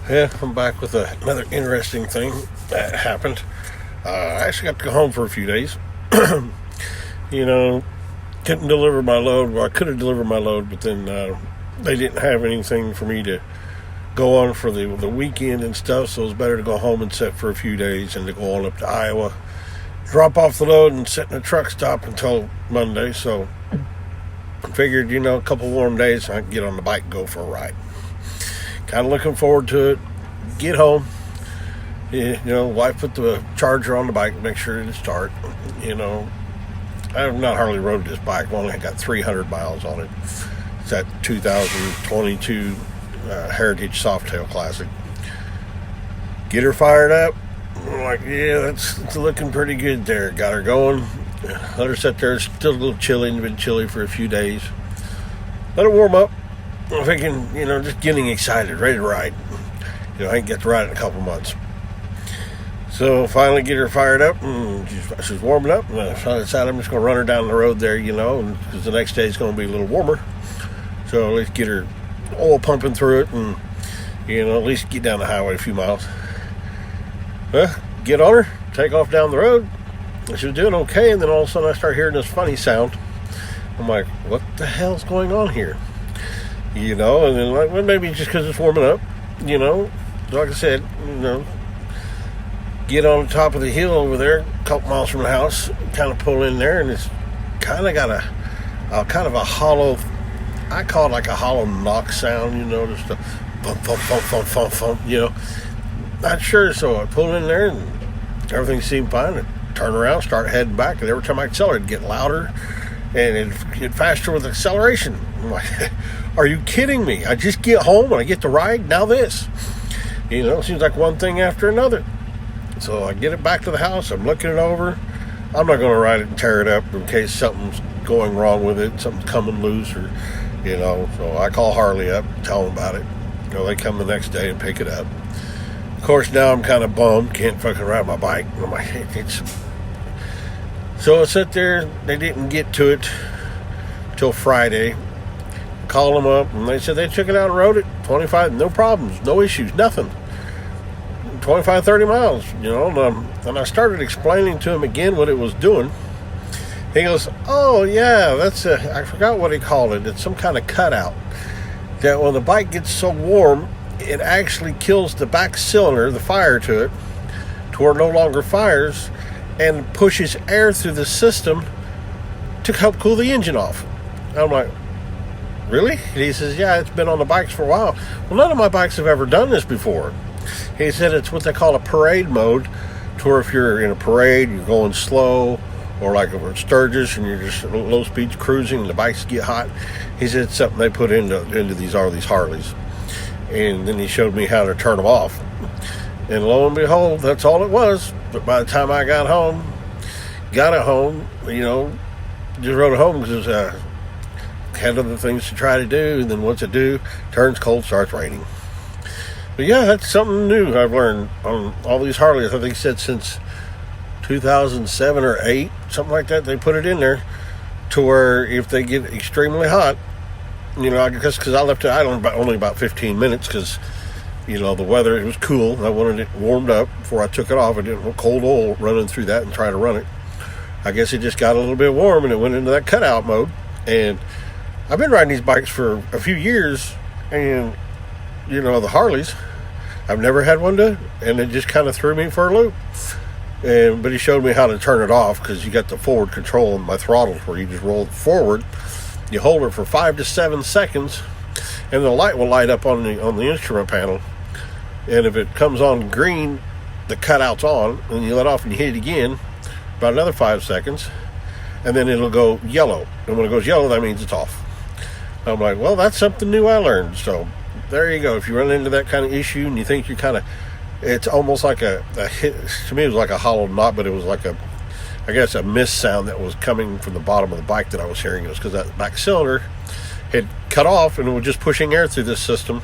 Yeah, I'm back with another interesting thing that happened. I actually got to go home for a few days. You know, couldn't deliver my load. Well, I could have delivered my load, but then they didn't have anything for me to go on for the weekend and stuff, so it was better to go home and sit for a few days and to go on up to Iowa, drop off the load and sit in a truck stop until Monday. So I figured, a couple warm days, I could get on the bike and go for a ride. Kind of looking forward to it. Get home. Wife put the charger on the bike, make sure it'd start. I have not hardly rode this bike. I've only got 300 miles on it. It's that 2022 Heritage Softail Classic. Get her fired up. I'm like, yeah, it's looking pretty good there. Got her going. Let her sit there. It's still a little chilly. It's been chilly for a few days. Let it warm up. I'm thinking, just getting excited, ready to ride. I ain't get to ride in a couple months. So finally get her fired up, and she's warming up. And I decided I'm just going to run her down the road there, because the next day is going to be a little warmer. So at least get her oil pumping through it, and at least get down the highway a few miles. Well, get on her, take off down the road. She was doing okay, and then all of a sudden I start hearing this funny sound. I'm like, what the hell's going on here? And then maybe just because it's warming up, like I said, get on the top of the hill over there, a couple miles from the house, kind of pull in there, and it's kind of got a hollow, I call it like a hollow knock sound, just a thump, thump, thump, thump, thump, thump, Not sure, so I pull in there, and everything seemed fine. I turn around, start heading back, and every time I accelerate, it'd get louder, and it'd get faster with acceleration. I'm like, are you kidding me? I just get home and I get to ride, now this. It seems like one thing after another. So I get it back to the house, I'm looking it over. I'm not going to ride it and tear it up in case something's going wrong with it, something's coming loose, or, so I call Harley up, tell them about it. They come the next day and pick it up. Of course, now I'm kind of bummed, can't fucking ride my bike. I'm like, So I sit there, they didn't get to it till Friday. Called them up, and they said they took it out and rode it 25, no problems, no issues, nothing. 25, 30 miles, and I started explaining to him again what it was doing. He goes, oh yeah, I forgot what he called it. It's some kind of cutout that when the bike gets so warm, it actually kills the back cylinder, the fire to it, to where it no longer fires, and pushes air through the system to help cool the engine off. And I'm like, really? He says, yeah, it's been on the bikes for a while. Well, none of my bikes have ever done this before. He said it's what they call a parade mode, to where if you're in a parade, you're going slow, or like over at Sturgis and you're just low speed cruising and the bikes get hot. He said it's something they put into these Harleys. And then he showed me how to turn them off. And lo and behold, that's all it was. But by the time I got it home, just rode it home because had other things to try to do, and then once it turns cold, starts raining. But yeah, that's something new I've learned on all these Harleys. I think he said since 2007 or 8, something like that, they put it in there to where if they get extremely hot, I guess because I left it idle only about 15 minutes because, the weather, it was cool. I wanted it warmed up before I took it off. I didn't want cold oil running through that and try to run it. I guess it just got a little bit warm and it went into that cutout mode. And I've been riding these bikes for a few years, and the Harleys, I've never had one do, and it just kind of threw me for a loop. But he showed me how to turn it off because you got the forward control on my throttles where you just roll it forward. You hold it for 5 to 7 seconds, and the light will light up on the instrument panel. And if it comes on green, the cutout's on, and you let off and you hit it again, about another 5 seconds, and then it'll go yellow. And when it goes yellow, that means it's off. I'm like, well, that's something new I learned. So there you go. If you run into that kind of issue and you think you're it's almost like a hit. To me, it was like a hollow knot, but it was like a mist sound that was coming from the bottom of the bike that I was hearing. It was because that back cylinder had cut off and it was just pushing air through this system,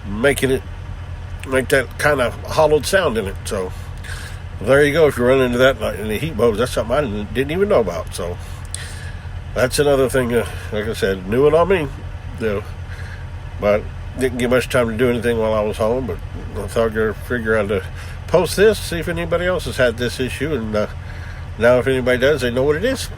make that kind of hollowed sound in it. So there you go. If you run into that in the heat modes, that's something I didn't even know about. So that's another thing, like I said, new one on me. But didn't get much time to do anything while I was home, but I thought I'd figure out to post this, see if anybody else has had this issue, and now if anybody does, they know what it is.